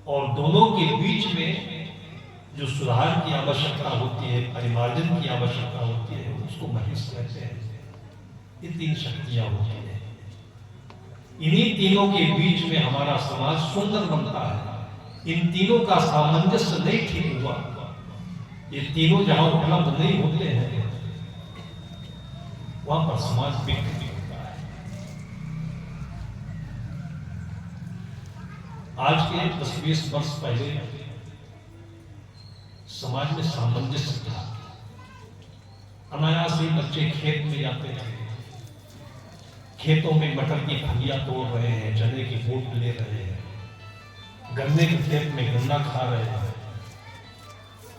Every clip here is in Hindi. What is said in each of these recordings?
और दोनों के बीच में जो सुधार की आवश्यकता होती है, परिमार्जन की आवश्यकता होती है, उसको महिष कहते हैं। ये तीन शक्तियां होती है। इन्हीं तीनों के बीच में हमारा समाज सुंदर बनता है। इन तीनों का सामंजस्य नहीं ठीक हुआ, ये तीनों जहां उपलब्ध नहीं होते हैं, वहां पर समाज विकृत होता है। आज के 10-20 वर्ष पहले समाज में सामंजस्य था। अनायास ही बच्चे खेत में जाते थे, खेतों में मटर की फलियां तोड़ रहे हैं, चने की फूट ले रहे हैं, गन्ने के खेत में गन्ना खा रहे हैं,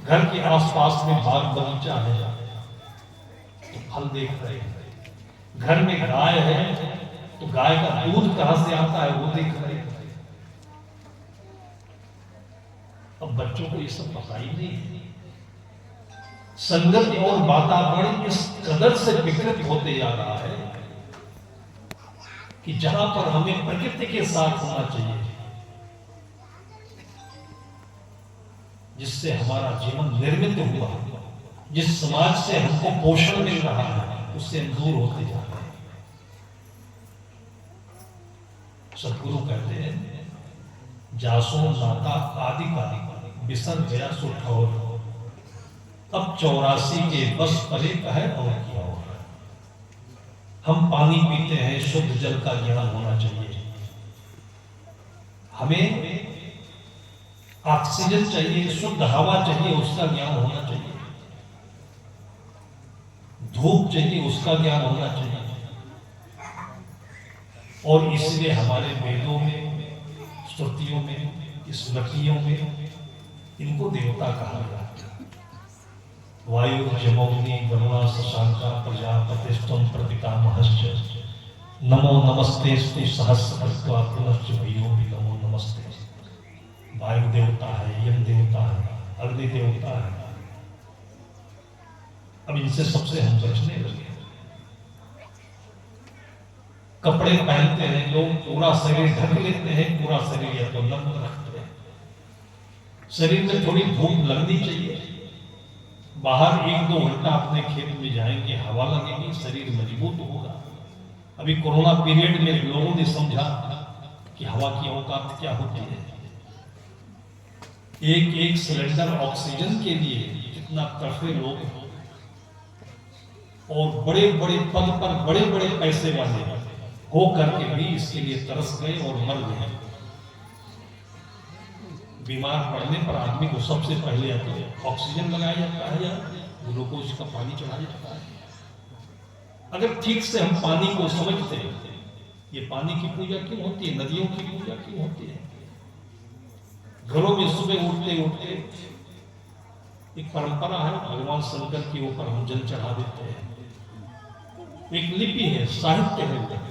घर के आसपास में बाग बगीचा है तो फल देख रहे हैं, घर में गाय है तो गाय का दूध कहां से आता है वो देख रहे हैं। अब बच्चों को ये सब पता ही नहीं है। संगत और वातावरण इस कदर से विकृत होते जा रहा है कि जहां पर हमें प्रकृति के साथ होना चाहिए, जिससे हमारा जीवन निर्मित हुआ, जिस समाज से हमको पोषण मिल रहा है, उससे हम दूर होते जा रहे हैं। सदगुरु कहते हैं, जासो नाता आदि का बिसर गया सो ठौर, अब 84 के बस परे कहे और क्या हो। हम पानी पीते हैं, शुद्ध जल का ज्ञान होना चाहिए। हमें ऑक्सीजन चाहिए, शुद्ध हवा चाहिए, उसका ज्ञान होना चाहिए। धूप चाहिए, उसका ज्ञान होना चाहिए। और इसलिए हमारे वेदों में, श्रुतियों में, स्मृतियों में इनको देवता कहा गया। वायु जमौनी वरुणा शशांका प्रजापतिस्तम प्रपितामहश्च, नमो नमस्ते सहस्रकृत्वा पुनश्च भूयो भी नमो नमस्ते। वायु देवता है, यम देवता है, अग्नि देवता है। अब इनसे सबसे हम बचने लगे। कपड़े पहनते हैं लोग, पूरा शरीर ढक लेते हैं, पूरा शरीर या तो नग्न रखते हैं। शरीर में थोड़ी धूप लगनी चाहिए। बाहर 1-2 घंटा अपने खेत में जाएंगे, हवा लगेगी, शरीर मजबूत होगा। अभी कोरोना पीरियड में लोगों ने समझा कि हवा की औकात क्या होती है। एक सिलेंडर ऑक्सीजन के लिए कितना तड़फे लोग, और बड़े बड़े पद पर बड़े बड़े पैसे वाले हो करके भी इसके लिए तरस गए और मर गए। बीमार पड़ने पर आदमी को सबसे पहले ऑक्सीजन लगाया जाता है या ग्लूकोज का पानी चढ़ाया जाता है। अगर ठीक से हम पानी को समझते, ये पानी की पूजा क्यों होती है, नदियों की पूजा क्यों होती है। घरों में सुबह उठते उठते एक परंपरा है, भगवान शंकर के ऊपर हम जल चढ़ा देते हैं। एक लिपि है, साहित्य है,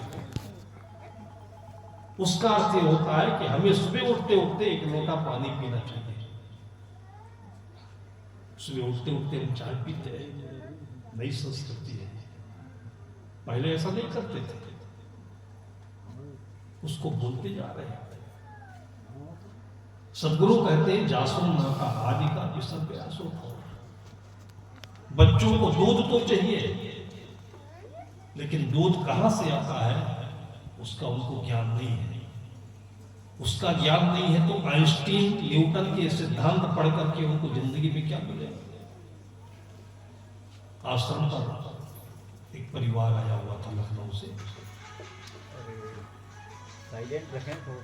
उसका अर्थ यह होता है कि हमें सुबह उठते उठते एक लोटा पानी पीना चाहिए। सुबह उठते उठते हम चाय पीते हैं, नई संस्कृति है। पहले ऐसा नहीं करते थे, उसको बोलते जा रहे हैं। सदगुरु कहते हैं, जासुन नाता आदि का विसर प्रयासो। बच्चों को दूध तो चाहिए, लेकिन दूध कहां से आता है उसका उनको ज्ञान नहीं है। उसका ज्ञान नहीं है तो आइंस्टीन, न्यूटन के सिद्धांत पढ़ करके उनको जिंदगी में क्या मिलेगा। आश्रम पर एक परिवार आया हुआ था लखनऊ से,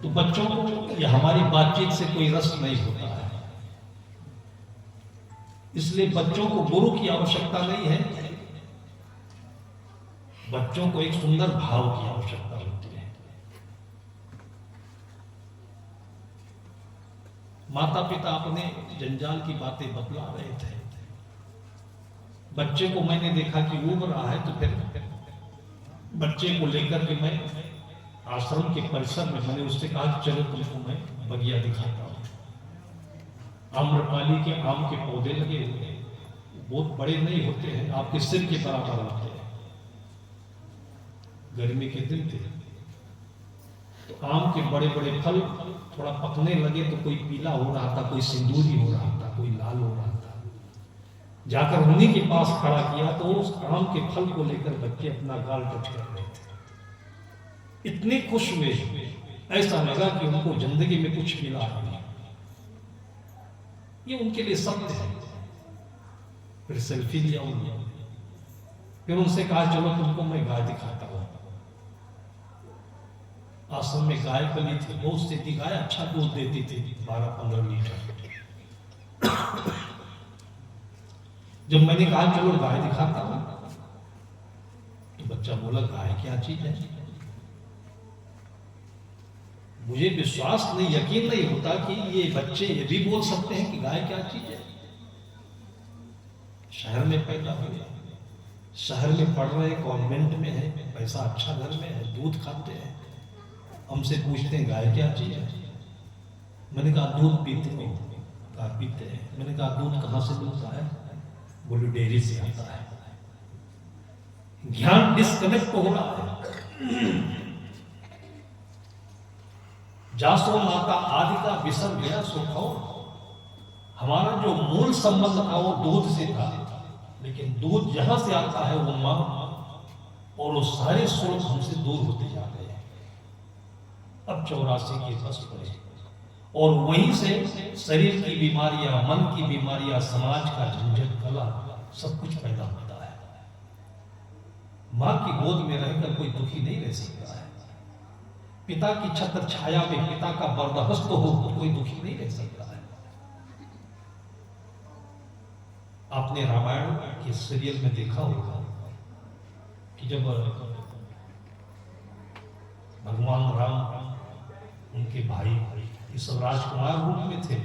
तो बच्चों को ये हमारी बातचीत से कोई रस नहीं होता है, इसलिए बच्चों को गुरु की आवश्यकता नहीं है। बच्चों को एक सुंदर भाव की आवश्यकता होती है। माता पिता अपने जंजाल की बातें बतला रहे थे। बच्चे को मैंने देखा कि उब रहा है, तो फिर बच्चे को लेकर के मैं आश्रम के परिसर में, मैंने उससे कहा कि चलो तुमको मैं बगिया दिखाता हूं। आम्रपाली के आम के पौधे लगे हुए, बहुत बड़े नहीं होते हैं, आपके सिर के बराबर होते हैं। गर्मी के दिन थे, तो आम के बड़े बड़े फल थोड़ा पकने लगे तो कोई पीला हो रहा था, कोई सिंदूरी हो रहा था, कोई लाल हो रहा था। जाकर उन्हीं के पास खड़ा किया तो उस आम के फल को लेकर बच्चे अपना गाल टच कर रहे थे। इतने खुश हुए, ऐसा लगा कि उनको जिंदगी में कुछ मिला नहीं। ये उनके लिए सत्य है। फिर सेल्फी लिया उन्होंने, फिर उनसे कहा चलो तुमको मैं गाय दिखाता हूं। आश्रम में गाय पली थी, बहुत सी थी गाय, अच्छा दूध देती थी, 12-15 लीटर। जब मैंने कहा चलो गाय दिखाता हूं, तो बच्चा बोला गाय क्या चीज है। मुझे विश्वास नहीं, यकीन नहीं होता कि ये बच्चे ये भी बोल सकते हैं कि गाय क्या चीज है। शहर में पैदा हुए, शहर में पढ़ रहे, कॉन्वेंट में है, पैसा अच्छा घर में है, दूध खाते हैं, हमसे पूछते हैं गाय क्या चीज है। मैंने कहा दूध पीते हो, कहा पीते हैं। मैंने कहा दूध कहां से मिलता है, बोले डेयरी से आता है। ज्ञान डिस्कनेक्ट हो रहा है। जासो माता आदि का विसर गया सुखाओ। हमारा जो मूल संबंध था वो दूध से था, लेकिन दूध जहां से आता है वो मां, और वो सारे स्रोत हमसे दूर होते जा रहे हैं। अब 84 के बस पड़े, और वहीं से शरीर की बीमारियां, मन की बीमारियां, समाज का झंझट, कला, सब कुछ पैदा होता है। मां की गोद में रहकर कोई दुखी नहीं रह सकता है। पिता की छत्र छाया में पिता का बर्दाश्त हो तो कोई दुखी नहीं रह सकता है। आपने रामायण के सीरियल में देखा होगा कि जब भगवान राम उनके भाई ये सब राजकुमार रूप में थे,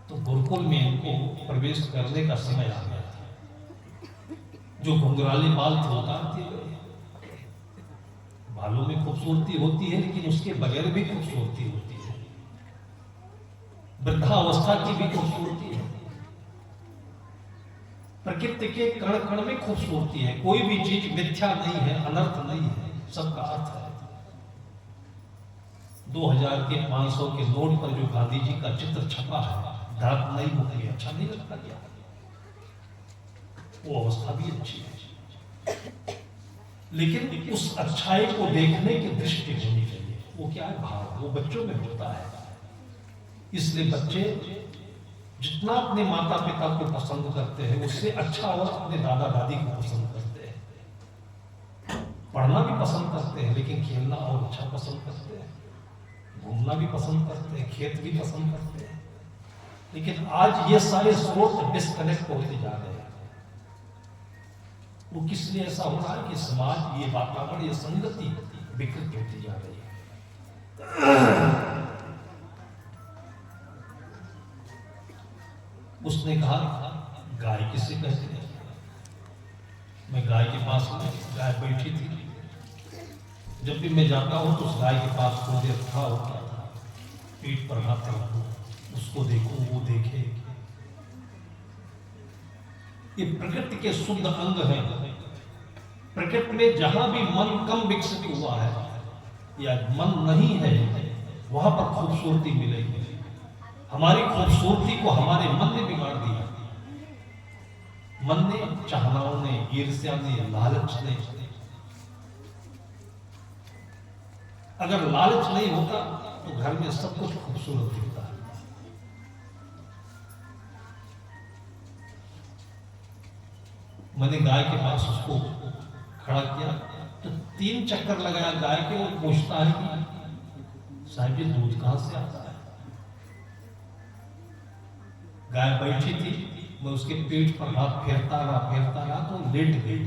तो गुरुकुल में इनको प्रवेश करने का समय आ गया था। जो घुंघराले बाल थे उतार दिए गए। बालों में खूबसूरती होती है, लेकिन उसके बगैर भी खूबसूरती होती है। वृद्धावस्था की भी खूबसूरती है। प्रकृति के कण कण में खूबसूरती है। कोई भी चीज मिथ्या नहीं है, अनर्थ नहीं है, सबका अर्थ है। 2000 के 500 के नोट पर जो गांधी जी का चित्र छपा है, दांत नहीं मुझे अच्छा नहीं लगता क्या? वो अवस्था भी अच्छी है, लेकिन उस अच्छाई को देखने की दृष्टि होनी चाहिए। वो क्या है? भाव। वो बच्चों में होता है। इसलिए बच्चे जितना अपने माता पिता को पसंद करते हैं, उससे अच्छा और अपने दादा दादी को पसंद करते हैं। पढ़ना भी पसंद करते हैं, लेकिन खेलना और अच्छा पसंद करते हैं। घूमना भी पसंद करते हैं, खेत भी पसंद करते हैं। लेकिन आज ये सारे स्रोत डिस्कनेक्ट होते जा रहे हैं। वो किस लिए ऐसा हो रहा है कि समाज, ये वातावरण, ये संगति विकृत होती जा रही है। उसने कहा गाय किसे कहते हैं? मैं गाय के पास गाय बैठी थी। जब भी मैं जाता हूं तो उस गाय के पास थोड़ी देर खड़ा होता था, पीठ पर हाथ रखूं, उसको देखूं, वो देखे। ये प्रकृति के शुद्ध अंग है। प्रकृति में जहां भी मन कम विकसित हुआ है या मन नहीं है, वहां पर खूबसूरती मिलेगी। हमारी खूबसूरती को हमारे मन ने बिगाड़ दिया। मन ने, चाहनाओं ने, ईर्ष्या ने, लालच ने। अगर लालच नहीं होता तो घर में सब कुछ खूबसूरत दिखता है। मैंने गाय के पास उसको खड़ा किया तो 3 चक्कर लगाया गाय के। वो पूछता है कि साहब ये दूध कहां से आता है? गाय बैठी थी, मैं उसके पीठ पर हाथ फेरता रहा तो लेट गई,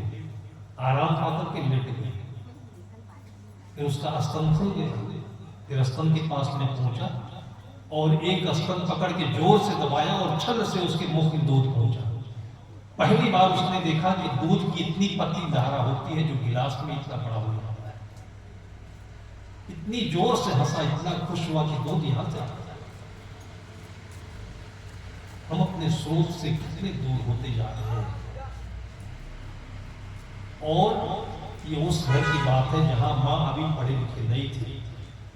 आराम पाकर के लेट गई। फिर उसका स्तन खुल गया। फिर स्तन के पास में पहुंचा और एक स्तन पकड़ के जोर से दबाया और छल से उसके मुंह में दूध पहुंचा। पहली बार उसने देखा कि दूध की इतनी पतली धारा होती है जो गिलास में इतना बड़ा हो जाता है। इतनी जोर से हंसा, इतना खुश हुआ कि दूध यहां से आता है। हम अपने स्रोत से कितने दूर होते जा रहे हैं। और ये उस घर की बात है जहां माँ अभी पढ़ी लिखी नहीं थी,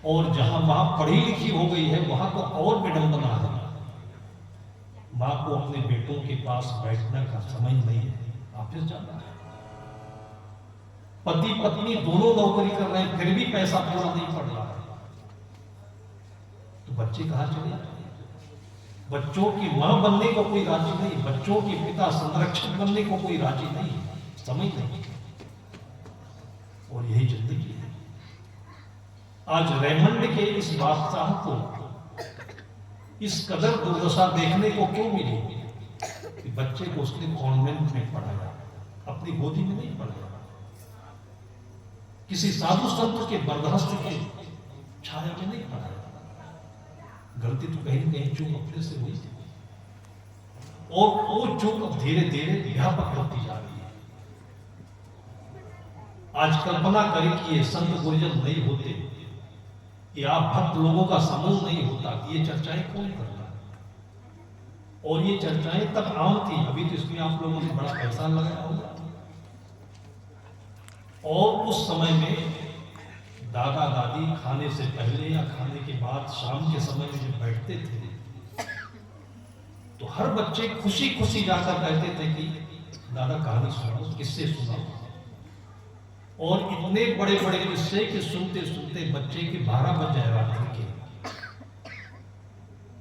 और जहां माँ पढ़ी लिखी हो गई है वहां तो और विडंबना है। माँ को अपने बेटों के पास बैठने का समय नहीं है, ऑफिस जाना है। पति पत्नी दोनों नौकरी कर रहे हैं, फिर भी पैसा पूरा नहीं पड़ रहा है, तो बच्चे कहां चले जाते हैं? बच्चों की मां बनने को कोई राजी नहीं, बच्चों की पिता संरक्षक बनने को कोई राजी नहीं, समझ नहीं। और यही जिंदगी है। आज रेमंड के इस बादशाह को इस कदर दुर्दशा देखने को क्यों मिली कि बच्चे को उसने कॉन्वेंट में पढ़ाया, अपनी गोदी में नहीं पढ़ाया, किसी साधु संत के बर्दाश्त के छाया में नहीं पढ़ाया। गलती तो कहीं न कहीं चूक अपने से हुई थी, और वो चूक धीरे धीरे व्यापक होती जा रही है। आज कल्पना करें कि ये संत गुरुजन नहीं होते, या भक्त लोगों का समूह नहीं होता, ये चर्चाएं कौन करता? और ये चर्चाएं तब आम थी, अभी तो इसमें आप लोगों ने बड़ा पैसा लगाया होगा। और उस समय में दादा दादी खाने से पहले या खाने के बाद शाम के समय में जब बैठते थे, तो हर बच्चे खुशी खुशी जाकर कहते थे कि दादा कहानी सुनाओ, किस्से सुनाओ। और इतने बड़े बड़े किस्से कि सुनते सुनते बच्चे के 12 बज जाए रात्रि के,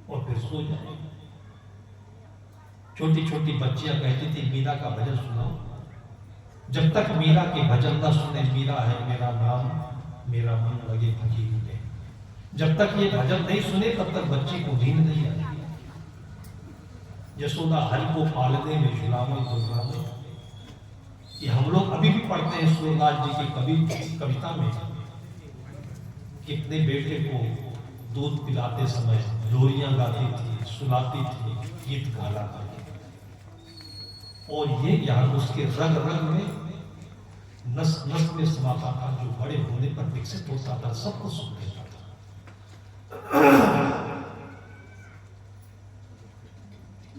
और फिर सो जाए। छोटी छोटी बच्चियां कहती थी मीरा का भजन सुनाओ। जब तक मीरा के भजन न सुने, मीरा है मेरा नाम, मेरा मन लगे फकीर में, जब तक ये भजन नहीं सुने तब तक बच्ची को नींद नहीं आती। यशोदा हरि को पालने में झुलावे दुर्गा में, ये हम लोग अभी भी पढ़ते हैं सूरदास जी की कविता में कि अपने बेटे को दूध पिलाते समय लोरियां गाती थी, सुनाती थी, गीत गाला करती। और ये ज्ञान उसके रग रग में, नस नस में समाता था, जो बड़े होने पर विकसित होता था, सब कुछ सुन लेता था।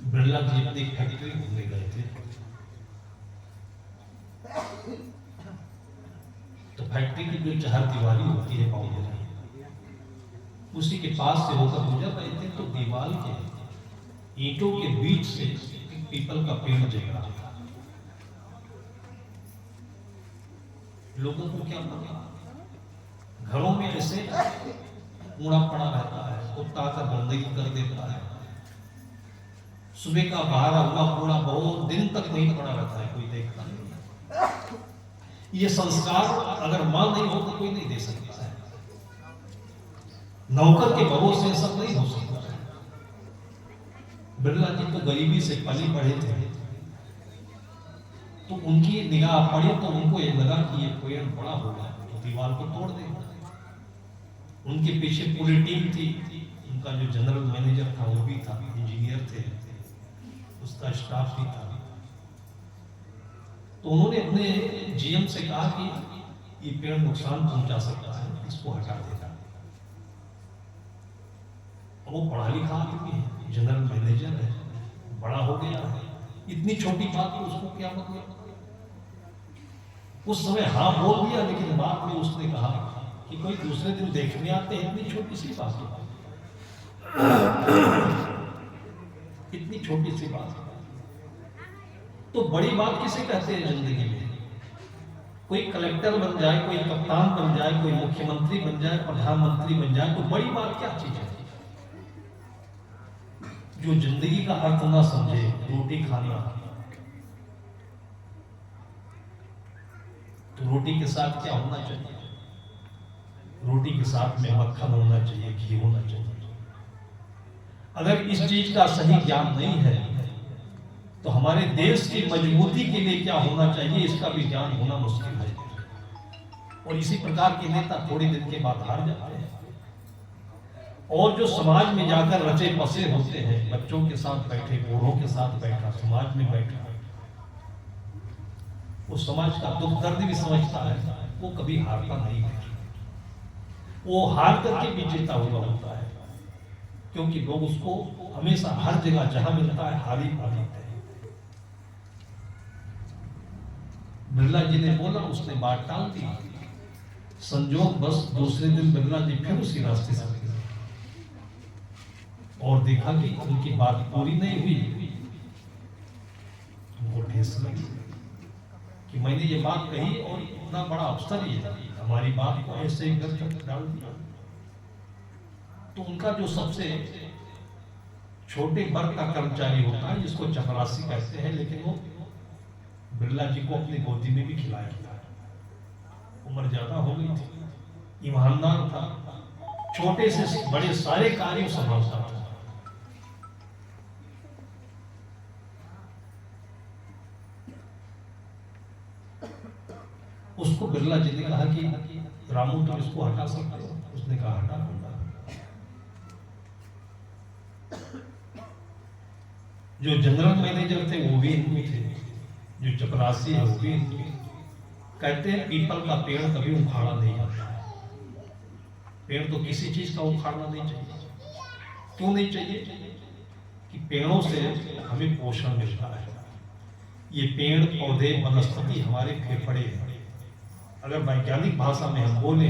बिरला जी अपनी फैक्ट्री घूमने गए थे, तो फैक्ट्री की जो चार दीवारी होती है बाउंड्री, उसी के पास से होकर गुजर रहे थे, तो दीवार के ईंटों के बीच से एक पीपल का पेड़ जग रहा था। लोगों को क्या पता, घरों में ऐसे कूड़ा पड़ा रहता है, कुत्ता आकर गंदगी कर देता है, सुबह का बाहर हुआ कूड़ा बहुत दिन तक नहीं पड़ा रहता है, कोई देखता नहीं। ये संस्कार अगर मां नहीं हो तो कोई नहीं दे सकता है, नौकर के भरोसे सब नहीं हो सकता है। बिरला जी तो गरीबी से पली बढ़े थे, तो उनकी निगाह पड़ी तो उनको ये लगा कि ये पेड़ बड़ा होगा तो दीवार को तोड़ देगा। उनके पीछे पूरी टीम थी, उनका जो जनरल मैनेजर था वो भी था, इंजीनियर थे, उसका स्टाफ भी था। तो उन्होंने अपने जीएम से कहा कि ये पेड़ नुकसान पहुंचा सकता है, इसको हटा देगा। वो पढ़ा लिखा आदमी है, जनरल मैनेजर है, बड़ा हो गया है, इतनी छोटी बात को उसको क्या मतलब। उस समय हाँ बोल दिया, लेकिन बाद में उसने कहा कि कोई दूसरे दिन देखने आते हैं, इतनी छोटी सी बात, इतनी छोटी सी बात, तो बड़ी बात किसे कहते हैं जिंदगी में? कोई कलेक्टर बन जाए, कोई कप्तान बन जाए, कोई मुख्यमंत्री बन जाए, प्रधानमंत्री बन जाए, तो बड़ी बात क्या चीज है? जो जिंदगी का अर्थ ना समझे, रोटी खाना, तो रोटी के साथ क्या होना चाहिए? रोटी के साथ में मक्खन होना चाहिए, घी होना चाहिए। अगर इस चीज का सही ज्ञान नहीं है तो हमारे देश की मजबूती के लिए क्या होना चाहिए, इसका भी ज्ञान होना मुश्किल है। और इसी प्रकार के नेता थोड़े दिन के बाद हार जाते हैं, और जो समाज में जाकर रचे बसे होते हैं, बच्चों के साथ बैठे, बूढ़ों के साथ बैठा, समाज में बैठा, वो समाज का दुख दर्द भी समझता है, वो कभी हारता नहीं है, वो हार करके भी जीता हुआ होता है, क्योंकि लोग उसको हमेशा हर जगह जहां मिलता है हारी पाते हैं। बिरला जी ने बोला, उसने बात टाल दी। संजोग बस दूसरे दिन बिरला जी फिर उसी रास्ते से निकले और देखा कि उनकी बात पूरी नहीं हुई। उनको ठेस लगी कि मैंने ये बात कही और इतना बड़ा अफसर ही है, हमारी बात को ऐसे ही व्यर्थ डाल दिया। तो उनका जो सबसे छोटे वर्ग का कर्मचारी होता है, जिसको चपरासी कहते हैं, लेकिन वो बिरला जी को अपनी गोदी में भी खिलाया था। उम्र ज्यादा हो गई थी, ईमानदार था, छोटे से बड़े सारे कार्य संभालता था। उसको बिरला जी ने कहा कि रामू तुम इसको हटा सकते हो? उसने कहा हटा दूंगा। जो जनरल मैनेजर थे वो भी हिंदू थे, जो चपरासी है वो भी हिंदू। कहते हैं पीपल का पेड़ कभी उखाड़ा नहीं जाता है। पेड़ तो किसी चीज का उखाड़ना नहीं चाहिए। क्यों नहीं चाहिए? कि पेड़ों से हमें पोषण मिलता है। ये पेड़ पौधे वनस्पति हमारे फेफड़े हैं। अगर वैज्ञानिक भाषा में हम बोले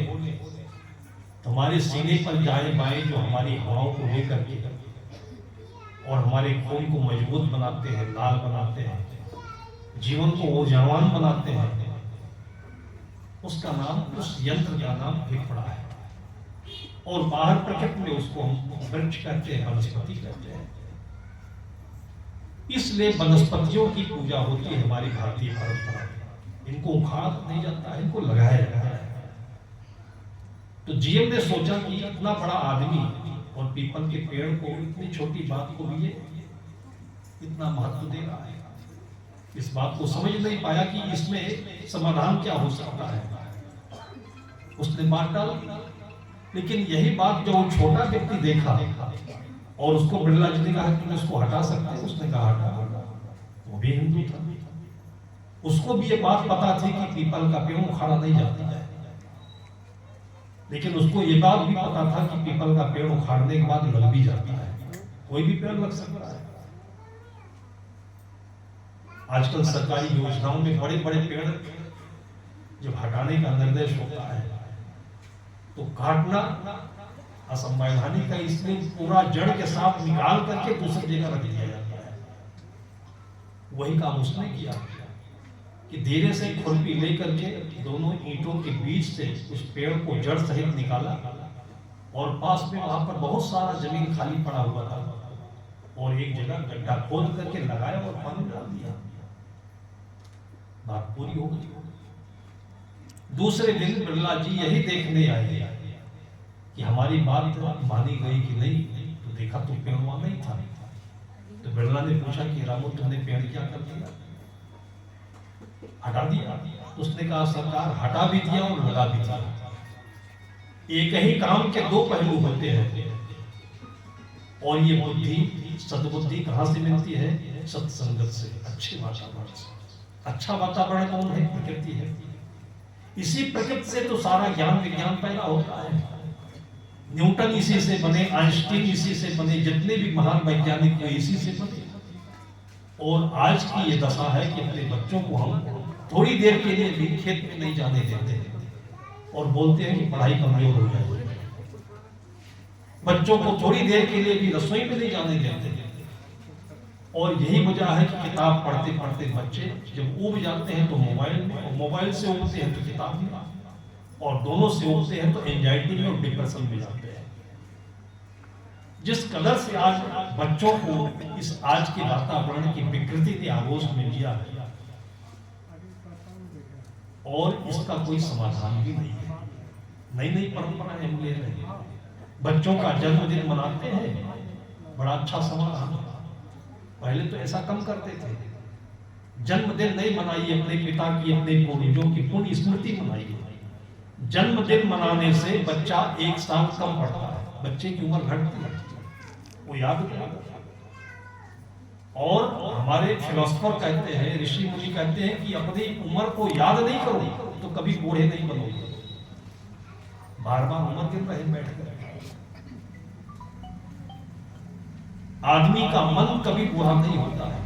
तो हमारे सीने पर जाए बाएं जो हमारी हवाओं को लेकर के और हमारे खून को मजबूत बनाते हैं, लाल बनाते हैं, जीवन को ऊर्जावान बनाते हैं, उसका नाम, उस यंत्र का नाम फेफड़ा है। और बाहर प्रकृति में उसको हम वृक्ष कहते हैं, वनस्पति कहते हैं। इसलिए वनस्पतियों की पूजा होती है हमारी भारतीय परंपरा में। इनको उखाड़ा नहीं जाता है, इनको लगाया जाता है। तो जीएम ने सोचा कि इतना बड़ा आदमी और पीपल के पेड़ को, इतनी छोटी बात को भी ये इतना महत्व दे रहा है। इस बात को समझ नहीं पाया कि इसमें समाधान क्या हो सकता है। उसने बात डाल, लेकिन यही बात जो छोटा व्यक्ति देखा और उसको बिरला जी ने कहा कि उसको हटा सकते हैं, उसने कहा हटा। वो भी हिंदू था, उसको भी ये बात पता थी कि पीपल का पेड़ उखाड़ा नहीं जाता है, लेकिन उसको ये बात भी पता था कि पीपल का पेड़ उखाड़ने के बाद लग भी जाता है। कोई भी पेड़ लग सकता है। आजकल सरकारी योजनाओं में बड़े बड़े पेड़ जब हटाने का निर्देश होता है तो काटना असंवैधानिक है, इसलिए पूरा जड़ के साथ निकाल करके दूसरी जगह रख दिया जाता है। वही काम उसने किया कि धीरे से खुरपी लेकर के दोनों ईंटों के बीच से उस पेड़ को जड़ सहित निकाला और पास में वहां पर बहुत सारा जमीन खाली पड़ा हुआ था और एक जगह गड्ढा खोद करके लगाया और पानी डाल दिया। बात पूरी हो गई। दूसरे दिन बिरला जी यही देखने आए कि हमारी बात मानी गई कि नहीं। तो देखा तो पेड़ वहां नहीं था। तो बिरला ने पूछा कि रामू तुमने पेड़ क्या कर दिया? हटा दिया। उसने कहा सरकार हटा भी दिया और लगा भी दिया। एक ही काम के दो पहलू होते हैं और ये बुद्धि, सद्बुद्धि कहां से मिलती है? सत्संगत से, अच्छे वातावरण से। अच्छा वातावरण कौन है? प्रकृति है। इसी प्रकृति से तो सारा ज्ञान विज्ञान पैदा होता है। न्यूटन इसी से बने, आइंस्टीन इसी से बने, जितने भी महान वैज्ञानिक हुए इसी से बने। और आज की ये दशा है कि अपने बच्चों को हम थोड़ी देर के लिए भी खेत में नहीं जाने देते और बोलते हैं कि पढ़ाई कमजोर हो जाए। बच्चों को थोड़ी देर के लिए भी रसोई में नहीं जाने देते और यही वजह है कि किताब पढ़ते पढ़ते बच्चे जब ऊब जाते हैं तो मोबाइल में, और मोबाइल से उबते हैं तो किताब में, और दोनों से उबते हैं तो एंजाइटी में और डिप्रेशन में जाते हैं। जिस कदर से आज बच्चों को इस आज के वातावरण की विकृति के आगोश में लिया है और इसका कोई समाधान भी नहीं है। नई नई परंपराएं हम ले रहे हैं। बच्चों का जन्मदिन मनाते हैं, बड़ा अच्छा समाधान। पहले तो ऐसा कम करते थे। जन्मदिन नहीं मनाइए अपने पिता की, अपने पूर्वजों की पुण्य स्मृति मनाइए। जन्मदिन मनाने से बच्चा एक साल कम पढ़ता है, बच्चे की उम्र घटती है, वो याद रखता। और हमारे फिलोसफर कहते हैं, ऋषि मुनि कहते हैं कि अपनी उम्र को याद नहीं करो तो कभी बूढ़े नहीं बनोगे। बार बार उम्र गिन रहे बैठकर। आदमी का मन कभी बुरा नहीं होता है।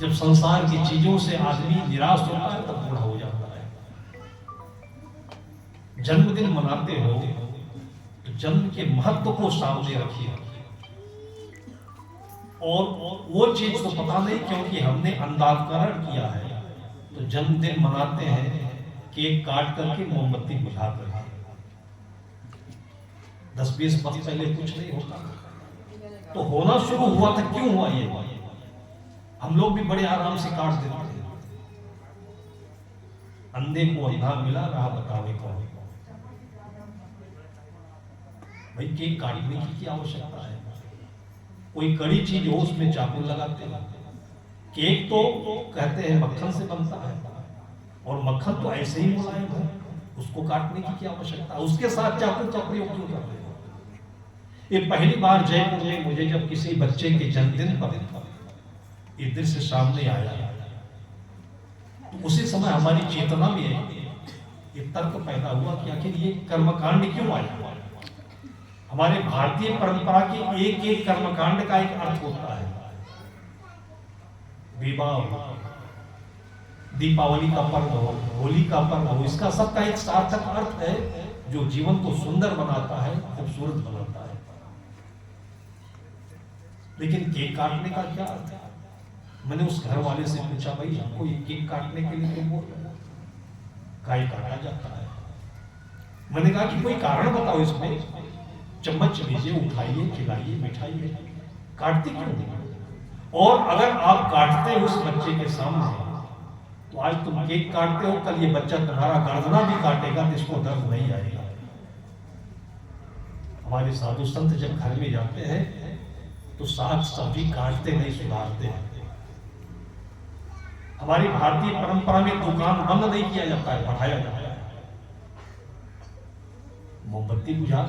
जब संसार की चीजों से आदमी निराश होता है तब बूढ़ा हो जाता है। जन्मदिन मनाते हो तो जन्म के महत्व को सामने रखिए, और वो चीज को पता नहीं क्योंकि हमने अंधाकरण किया है तो जन्मदिन मनाते हैं केक काट करके मोमबत्ती बुझा कर। 10-20 वर्ष पहले कुछ नहीं होता तो होना शुरू हुआ था, क्यों हुआ ये? हम लोग भी बड़े आराम से काट देते थे। अंधे को अंधा मिला, रहा बतावे कौन। भाई केक काटने की क्या आवश्यकता है? कोई कड़ी चीज हो उसमें चाकू लगाते हैं। केक तो कहते हैं मक्खन से बनता है, और मक्खन तो ऐसे ही मुलायम है, उसको काटने की क्या आवश्यकता है? उसके साथ चाकू का प्रयोग क्यों करते हैं? ये पहली बार जयपुर में मुझे जब किसी बच्चे के जन्मदिन पर ये दृश्य सामने आया तो उसी समय हमारी चेतना में ये तर्क पैदा हुआ कि आखिर ये कर्मकांड क्यों आया। हमारे भारतीय परंपरा के एक एक कर्मकांड का एक अर्थ होता है। विवाह, दीपावली का पर्व हो, होली का पर्व हो, इसका सबका एक सार्थक अर्थ है जो जीवन को सुंदर बनाता है, खूबसूरत बनाता है। लेकिन केक काटने का क्या अर्थ है? मैंने उस घर वाले से पूछा, भाई हमको ये केक काटने के लिए क्यों बोल रहे हो? काहे काटा जाता है? मैंने कहा कि कोई कारण बताओ इसमें। चम्मच लीजिए, उठाइए, खिलाइए, मिठाइए, काटते क्यों नहीं? और अगर आप काटते हो उस बच्चे के सामने तो आज तुम केक काटते हो, कल ये बच्चा तुम्हारा गर्दना भी काटेगा तो इसको दर्द नहीं आएगा। हमारे साधु संत जब घर में जाते हैं तो साग सब्जी काटते नहीं, सुधारते हैं। हमारी भारतीय परंपरा में दुकान बंद नहीं किया जाता है, बढ़ाया जाता है। मोमबत्ती बुझा,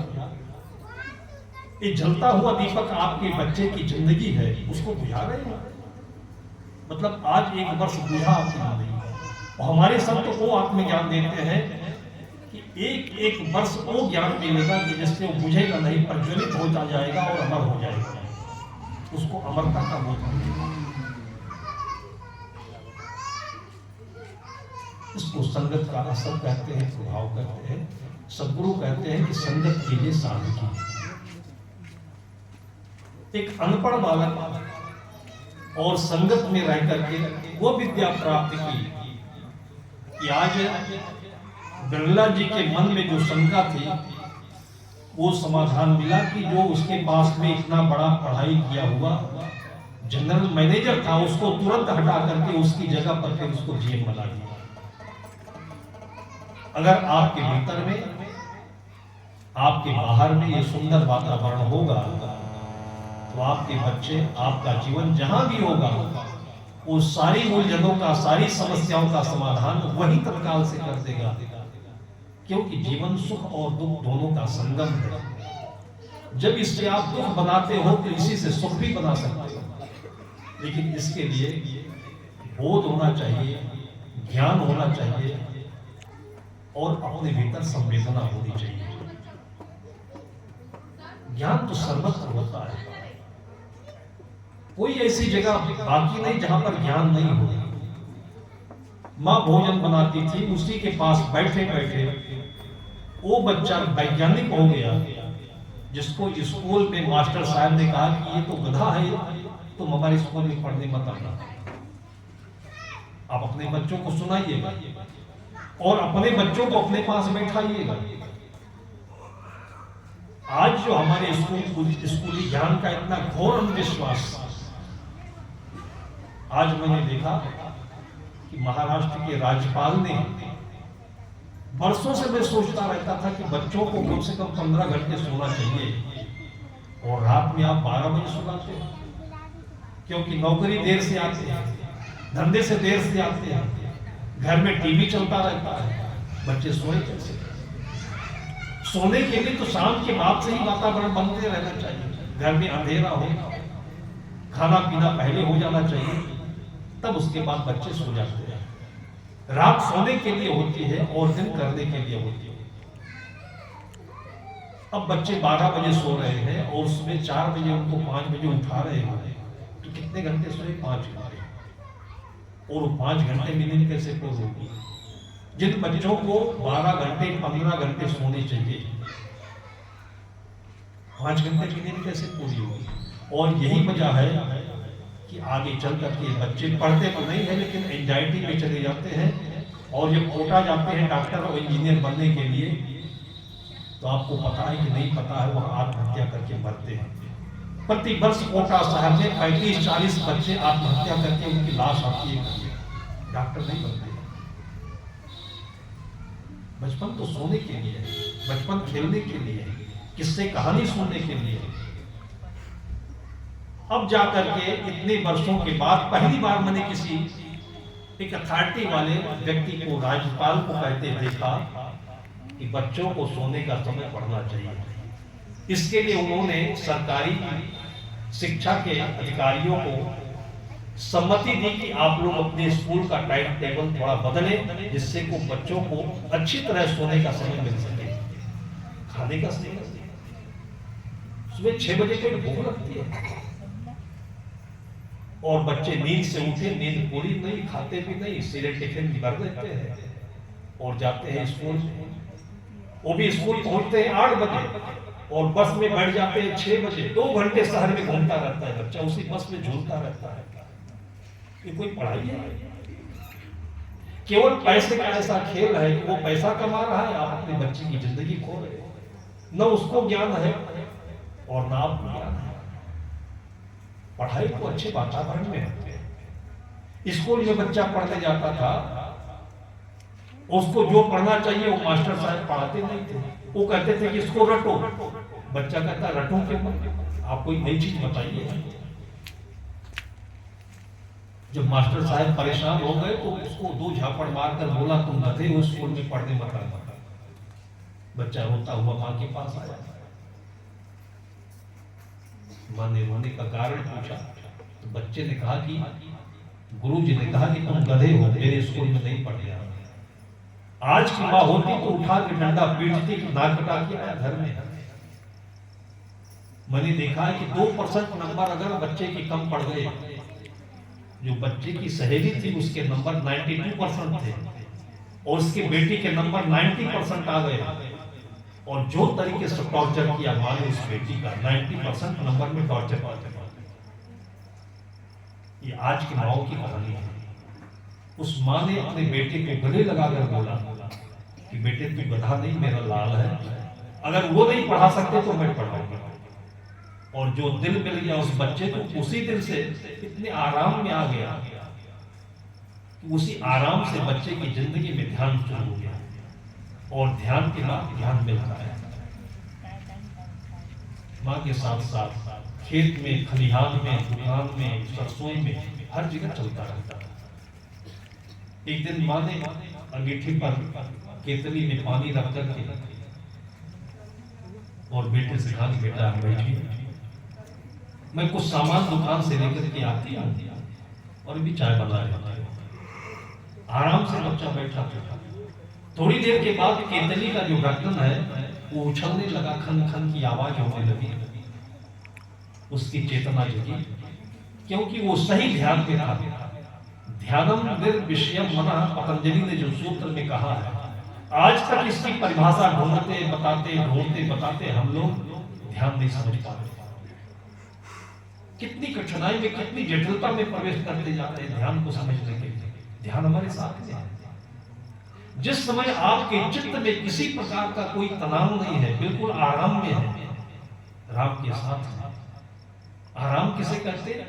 ये जलता हुआ दीपक आपके बच्चे की जिंदगी है, उसको बुझा रहे हैं। मतलब आज एक वर्ष बुझा आपकी जिंदगी, और हमारे संत को आत्मज्ञान देते हैं कि एक एक वर्ष वो ज्ञान मिलेगा कि जिससे वो बुझेगा नहीं, प्रज्वलित होता जाएगा और अमर हो जाएगा। उसको अमरता का बोध है। इसको संगत का असर कहते हैं, प्रभाव कहते हैं। सदगुरु कहते हैं कि संगत कीजिए साधु की। एक अनपढ़ बालक और संगत में रह करके वो विद्या प्राप्त की कि आज बिरला जी के मन में जो शंका थी वो समाधान मिला कि जो उसके पास में इतना बड़ा पढ़ाई किया हुआ जनरल मैनेजर था उसको तुरंत हटा करके उसकी जगह पर फिर उसको जीएम बना दिया। अगर आपके भीतर में, आपके बाहर में ये सुंदर वातावरण होगा तो आपके बच्चे, आपका जीवन जहां भी होगा वो सारी उलझनों का, सारी समस्याओं का समाधान वही तत्काल से कर देगा, क्योंकि जीवन सुख और दुख दोनों का संगम है। जब इससे आप दुख बनाते हो तो इसी से सुख भी बना सकते हो, लेकिन इसके लिए बोध होना चाहिए, ज्ञान होना चाहिए और अपने भीतर संवेदना होनी चाहिए। ज्ञान तो सर्वत्र होता है, कोई ऐसी जगह बाकी नहीं जहां पर ज्ञान नहीं हो। माँ भोजन बनाती थी, उसी के पास बैठे बैठे वो बच्चा वैज्ञानिक हो गया जिसको स्कूल में मास्टर साहब ने कहा कि ये तो गधा है, तुम हमारे स्कूल में पढ़ने मत आना। आप अपने बच्चों को सुनाइएगा और अपने बच्चों को अपने पास बैठाइएगा। आज जो हमारे स्कूली ज्ञान का इतना घोर अंधविश्वास, आज मैंने देखा कि महाराष्ट्र के राज्यपाल ने, वर्षों से मैं सोचता रहता था कि बच्चों को कम से कम 15 घंटे सोना चाहिए और रात में आप 12 बजे सुलाते हो, क्योंकि नौकरी देर से आते हैं, धंधे से देर से आते हैं, घर में टीवी चलता रहता है, बच्चे सोए कैसे? सोने के लिए तो शाम के बाद से ही वातावरण बनते रहना चाहिए। घर में अंधेरा हो, खाना पीना पहले हो जाना चाहिए, तब उसके बाद बच्चे सो जाते हैं। रात सोने के लिए होती है और दिन करने के लिए होती है। अब बच्चे 12 बजे सो रहे हैं और सुबह 4 बजे उनको 5 बजे उठा रहे हैं, तो कितने घंटे सोए? 5 घंटे। और 5 घंटे में नींद कैसे पूरी होगी? जिन बच्चों को 12 घंटे 15 घंटे सोने चाहिए, 5 घंटे की नींद कैसे पूरी होगी? और यही वजह है कि आगे चल करके बच्चे पढ़ते तो नहीं है लेकिन एंजाइटी में चले जाते हैं, और जब कोटा जाते हैं डॉक्टर और इंजीनियर बनने के लिए, तो आपको पता है कि नहीं पता है, वह आत्महत्या करके मरते हैं। प्रति वर्ष कोटा शहर में 35-40 बच्चे आत्महत्या करके उनकी लाश आती है, डॉक्टर नहीं बनते। बचपन तो सोने के लिए है, बचपन खेलने के लिए है, किससे कहानी सुनने के लिए। अब जाकर के इतने वर्षों के बाद पहली बार मैंने किसी एक अथॉरिटी वाले व्यक्ति को, राज्यपाल को कहते देखा कि बच्चों को सोने का समय पढ़ना चाहिए। इसके लिए उन्होंने सरकारी शिक्षा के अधिकारियों को सम्मति दी कि आप लोग अपने स्कूल का टाइम टेबल थोड़ा बदलें, जिससे को बच्चों को अच्छी तरह सोने का समय मिल सके, खाने का समय। सुबह 6 बजे को भूख लगती है और बच्चे नींद से उठे, नींद पूरी नहीं, खाते भी नहीं, सीधे टिफिन भर देते हैं और जाते हैं स्कूल। वो भी स्कूल पहुंचते हैं 8 बजे और बस में बैठ जाते हैं 6 बजे। 2 घंटे शहर में घूमता रहता है बच्चा, उसी बस में झूलता रहता है। ये कोई पढ़ाई है? केवल पैसे का ऐसा खेल है कि वो पैसा कमा रहा है, आप अपने बच्चे की जिंदगी खो रहे हो। न उसको ज्ञान है और ना आपको ज्ञान है। पढ़ाई तो अच्छे वातावरण में होते हैं। स्कूल में बच्चा पढ़ने जाता था, उसको जो पढ़ना चाहिए वो मास्टर साहब पढ़ाते नहीं थे। वो कहते थे कि इसको रटो। बच्चा कहता रटो क्यों? आप कोई नई चीज बताइए। जब मास्टर साहब परेशान हो गए तो उसको 2 झापड़ मारकर बोला, तुम गधे हो, स्कूल में पढ़ने मत आना। बच्चा रोता हुआ मां के पास आया। मां ने रोने का कारण पूछा तो बच्चे ने कहा कि गुरुजी ने कहा कि तुम गधे हो, मेरे स्कूल में नहीं पढ़ गया। आज की मां होती तो उठा के डंडा पीटती, नाक कटा के आया घर में। मैंने देखा है कि 2% नंबर अगर बच्चे के कम पड़ गए, जो बच्चे की सहेली थी उसके नंबर 92% थे और उसके बेटी के नंबर 90% आ गए, और जो तरीके से टॉर्चर किया मां ने उस बेटी का, 90% नंबर में टॉर्चर किया। ये आज की माओ की कहानी है। उस मां ने अपने बेटे को गले लगाकर बोला कि बेटे तू गधा नहीं, मेरा लाल है, अगर वो नहीं पढ़ा सकते तो मैं पढ़ाऊंगा। और जो दिल मिल गया उस बच्चे को, उसी दिन से इतने आराम में आ गया, उसी आराम से बच्चे की जिंदगी में ध्यान शुरू हो गया, और ध्यान के बाद ध्यान मिलता है। माँ के साथ साथ खेत में, खलिहान में, दुकान में, सरसोई में, हर जगह चलता रहता है। एक दिन माँ ने अंगीठी पर केतली में पानी रख करके और बेटे से कहा, बेटा बैठिए, मैं कुछ सामान दुकान से लेकर के आती हूँ और भी चाय बना रहा है। आराम से बच्चा बैठा था। थोड़ी देर के बाद केतली का जो ढक्कन है वो उछलने लगा, खन खन की आवाज होने लगी। उसकी चेतना जगी, क्योंकि वो सही ध्यान में था। ध्यानम निर्विषयम मनः, पतंजलि ने जो सूत्र में कहा है, आज तक इसकी परिभाषा ढूंढते बताते हम लोग ध्यान नहीं समझ पाते। कितनी कठिनाई में, कितनी जटिलता में प्रवेश करते जाते हैं ध्यान को समझने के लिए। ध्यान हमारे साथ में है। जिस समय आपके चित्त में किसी प्रकार का कोई तनाव नहीं है, बिल्कुल आराम में है, राम के साथ है। आराम किसे कहते हैं?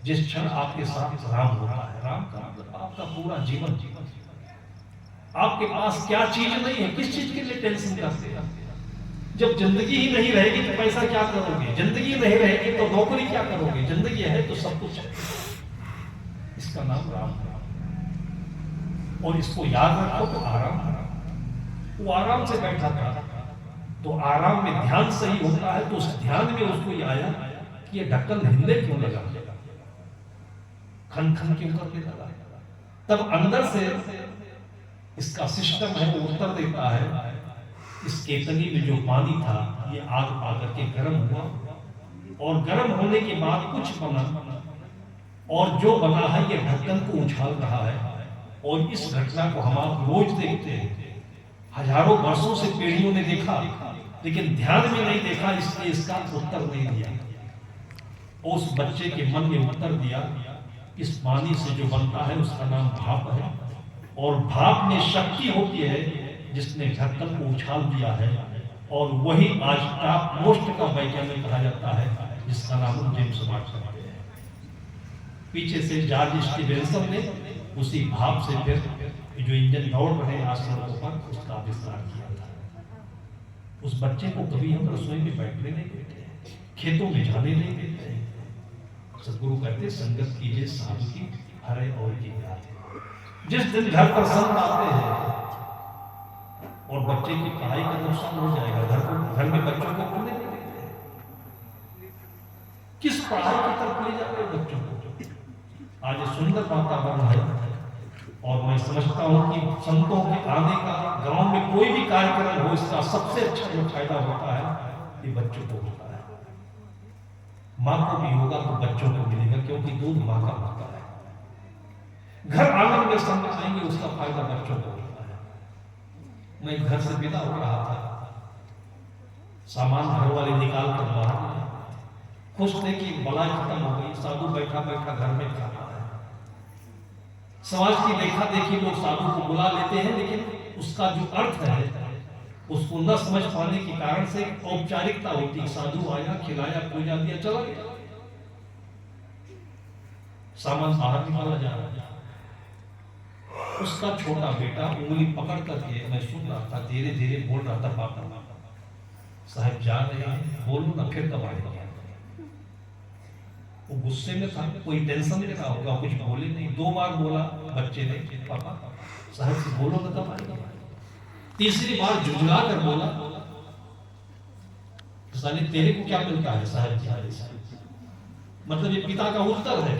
जिस क्षण आपके साथ राम होता है। राम का मतलब आपका पूरा जीवन। आपके पास क्या चीज नहीं है, किस चीज के लिए टेंशन करते हैं? जब जिंदगी ही नहीं रहेगी तो पैसा क्या करोगे? जिंदगी नहीं रहेगी तो नौकरी क्या करोगे? जिंदगी है तो सब कुछ है। इसका नाम राम है, और इसको याद रखो तो आराम। वो आराम से बैठा था, तो आराम में ध्यान सही होता है, तो उस ध्यान में उसको ये आया कि ये ढक्कन हिलने क्यों लगा, खन खन क्यों करने लगा। तब अंदर से इसका सिस्टम है वो उत्तर देता है, इस केतली में जो पानी था ये आग पा करके गर्म हुआ, और गर्म होने के बाद कुछ बना, और जो बना है ये ढक्कन को उछाल रहा है। और इस घटना को हम आप रोज देखते हैं, हजारों वर्षों से पीढ़ियों ने देखा, लेकिन ध्यान में नहीं देखा, इसलिए इसका उत्तर नहीं दिया। उस बच्चे के मन में उत्तर दिया, इस पानी से जो बनता है उसका नाम भाप है, और भाप में शक्ति होती है जिसने ढक्कन को उछाल दिया है। और वही आज टॉप मोस्ट का वैज्ञानिक कहा जाता है, जिसका नाम जेम्स वाट है। पीछे से जॉर्ज स्टीफेंसन ने उसी भाप से फिर जो इंजन दौड़ रहे हैं आसमानों पर, उसका आविष्कार किया था। उस बच्चे को कभी हम रसोई में बैठने नहीं देते, खेतों में जाने नहीं देते। सदगुरु कहते संगत कीजिए साधु की, हरे और की याद। जिस दिन घर पर संत आते हैं और बच्चे की पढ़ाई का नुकसान हो जाएगा, घर में बच्चों को पढ़ने नहीं देते। किस पढ़ाई की तरफ ले जाते हैं बच्चों को? आज सुंदर वातावरण है, और मैं समझता हूं कि संतों के आने का गांव में कोई भी कार्यक्रम हो, इसका सबसे अच्छा जो फायदा होता है ये बच्चों को होता है। माँ को भी होगा तो बच्चों को मिलेगा, क्योंकि दूध माँ का होता है। घर आंगन में संत आएंगे, उसका फायदा बच्चों को होता है। मैं घर से विदा हो रहा था, सामान घर वाले निकाल कर बाहर खुश थे कि बलाई खत्म हो गई, साधु बैठा बैठा घर में खा रहा है। समाज की देखा देखी लोग साधु को बुला लेते हैं, लेकिन उसका जो अर्थ है उसको न समझ पाने के कारण से औपचारिकता होती, साधु आया, खिलाया, पूजा दिया, चला गया, सामान बाहर निकाला जा रहा है। उसका छोटा बेटा उंगली पकड़ करके, मैं सुन रहा था, धीरे धीरे बोल रहा था, पापा साहब जा रहे हैं, बोलो ना, फिर कब आएगा। वो गुस्से में था, कोई टेंशन ले रहा होगा, कुछ बोले नहीं। 2 बार बोला बच्चे ने, पापा साहब से बोलो ना कब आएगा। तीसरी बार झुंझला कर बोला, साले तेरे को क्या मिलता है साहब जी। मतलब ये पिता का उत्तर है।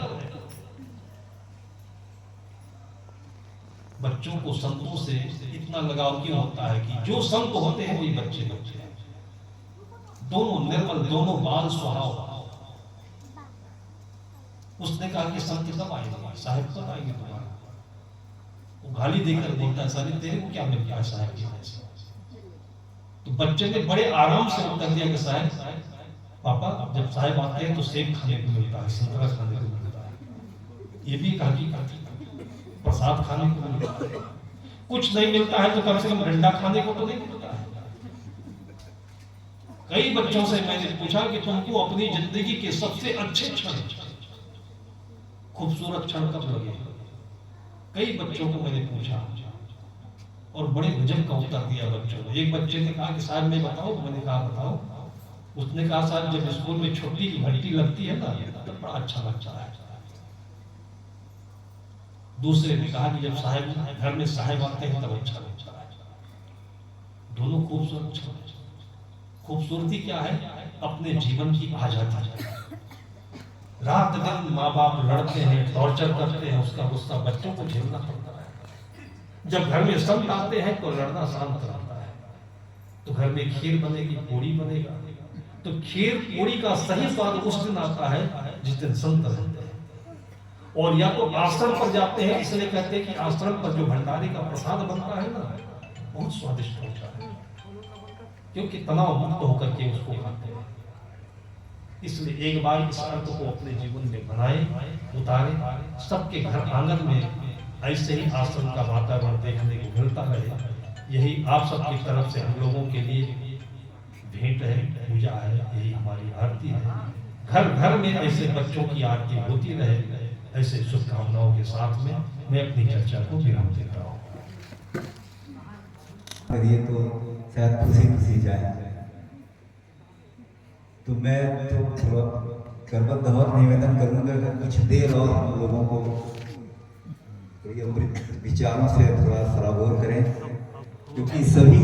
बच्चों को संतों से इतना लगाव क्यों होता है कि जो संत होते हैं वही बच्चे बच्चे हैं। दोनों निर्मल, दोनों बाल स्वभाव। उसने कहा कि संत कब आएंगे, साहब कब आएंगे तुम्हारा। वो गाली देकर बोलता है, साले तेरे को क्या मिलता है साहब की। तो बच्चे ने बड़े आराम से उत्तर दिया कि साहब, पापा जब साहब आते हैं तो सेब खाने को मिलता है, संतरा खाने को मिलता है। ये भी एक हकीकत है, प्रसाद खाने को मिलता है। कुछ नहीं मिलता है तो कम से कम डंडा खाने को तो नहीं मिलता है। कई बच्चों से मैंने पूछा कि तुमको अपनी जिंदगी के सबसे अच्छे क्षण, खूबसूरत क्षण कब लगे। कई बच्चों को मैंने पूछा और बड़े गजब का उत्तर दिया बच्चों ने। एक बच्चे ने कहा कि साहब मैं बताओ, मैंने कहा बताओ। उसने कहा साहब जब स्कूल में छुट्टी की घंटी लगती है ना, तब बड़ा अच्छा लगता है। दूसरे ने कहा कि जब साहब घर में साहब आते हैं तब अच्छा लगता है। दोनों खूबसूरत। खूबसूरती क्या है? अपने जीवन की आजादी। रात दिन माँ बाप लड़ते हैं, टॉर्चर करते हैं, उसका गुस्सा बच्चों को झेलना पड़ता है। जब घर में संत आते हैं तो लड़ना शांत रहता है। तो घर में खीर बनेगी, पूड़ी बनेगा, तो खीर पूड़ी का सही स्वाद उस दिन आता है जिस दिन संत रहते हैं। और या तो आश्रम पर जाते हैं, इसलिए कहते हैं कि आश्रम पर जो भंडारी का प्रसाद बनता है ना, बहुत स्वादिष्ट होता है, क्योंकि तनाव मुक्त होकर के उसको खाते हैं। इसलिए एक बार इस अर्थ को अपने जीवन में बनाएं, उतारें। सबके घर आंगन में ऐसे ही आश्रम का वातावरण देखने को मिलता रहे। यही आप सबकी तरफ से हम लोगों के लिए भेंट है, पूजा है, यही हमारी आरती है। घर घर में ऐसे बच्चों की आरती होती रहे। ऐसे शुभकामनाओं के साथ में मैं अपनी चर्चा को विराम देता हूँ। ये तो शायद खुशी जाए, तो मैं तो थोड़ा करबद्ध और निवेदन करूंगा कि कुछ देर और हम लोगों को अमृत विचारों से थोड़ा सराबोर करें, क्योंकि सभी